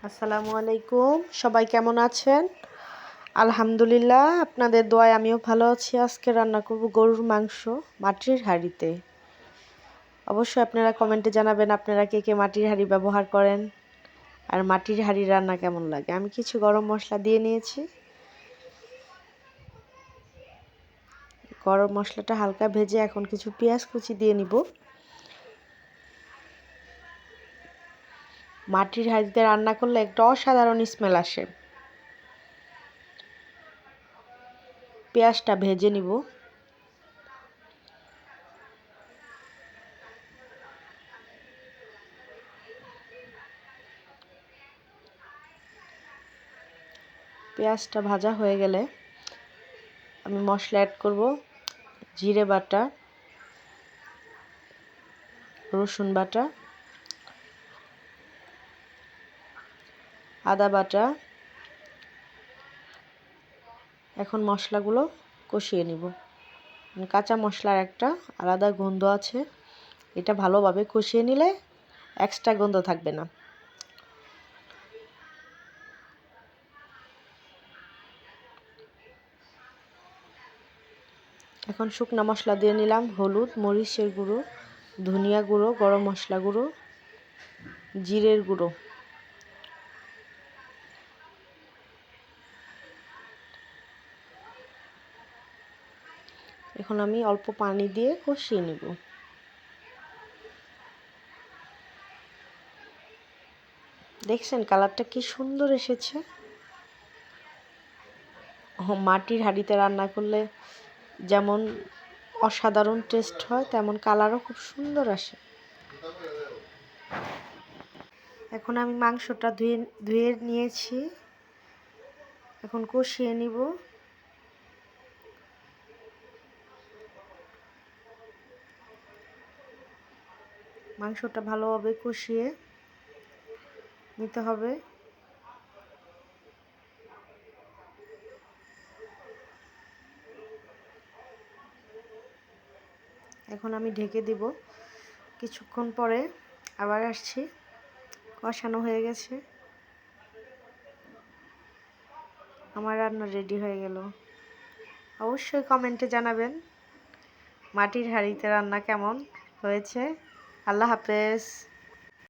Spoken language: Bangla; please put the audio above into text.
আসসালামু আলাইকুম। সবাই কেমন আছেন? আলহামদুলিল্লাহ, আপনাদের দোয়ায় আমিও ভালো আছি। আজকে রান্না করব গরুর মাংস মাটির হাঁড়িতে। অবশ্যই আপনারা কমেন্টে জানাবেন আপনারা কে কে মাটির হাঁড়ি ব্যবহার করেন আর মাটির হাঁড়ি রান্না কেমন লাগে। আমি কিছু গরম মশলা দিয়ে নিয়েছি। গরম মশলাটা হালকা ভেজে এখন কিছু পেঁয়াজ কুচি দিয়ে নিব। মাটির হাঁড়িতে রান্না করলে একটা অসাধারণ স্মেল আসে। পেঁয়াজটা ভেজে নিব। পেঁয়াজটা ভাজা হয়ে গেলে আমি মশলা অ্যাড করব। জিরে বাটা, রসুন বাটা, আদা বাটা। এখন মশলাগুলো কষিয়ে নিব। কাঁচা মশলার একটা আলাদা গন্ধ আছে, এটা ভালোভাবে কষিয়ে নিলে এক্সট্রা গন্ধ থাকবে না। এখন শুকনা মশলা দিয়ে নিলাম, হলুদ, মরিচের গুঁড়ো, ধনিয়া গুঁড়ো, গরম মশলা গুঁড়ো, জিরের গুঁড়ো। এখন আমি অল্প পানি দিয়ে কষিয়ে নিব। দেখছেন কালারটা কি সুন্দর এসেছে। মাটির হাঁড়িতে রান্না করলে যেমন অসাধারণ টেস্ট হয়, তেমন কালারও খুব সুন্দর আসে। এখন আমি মাংসটা ধুয়ে নিয়েছি, এখন কষিয়ে নিব। মাংসটা ভালোভাবে কষিয়ে নিতে হবে। এখন আমি ঢেকে দিব। কিছুক্ষণ পরে আবার আসছি। কষানো হয়ে গেছে, আমার রান্না রেডি হয়ে গেল। অবশ্যই কমেন্টে জানাবেন মাটির হাঁড়িতে রান্না কেমন হয়েছে। আল্লাহ হাফেজ।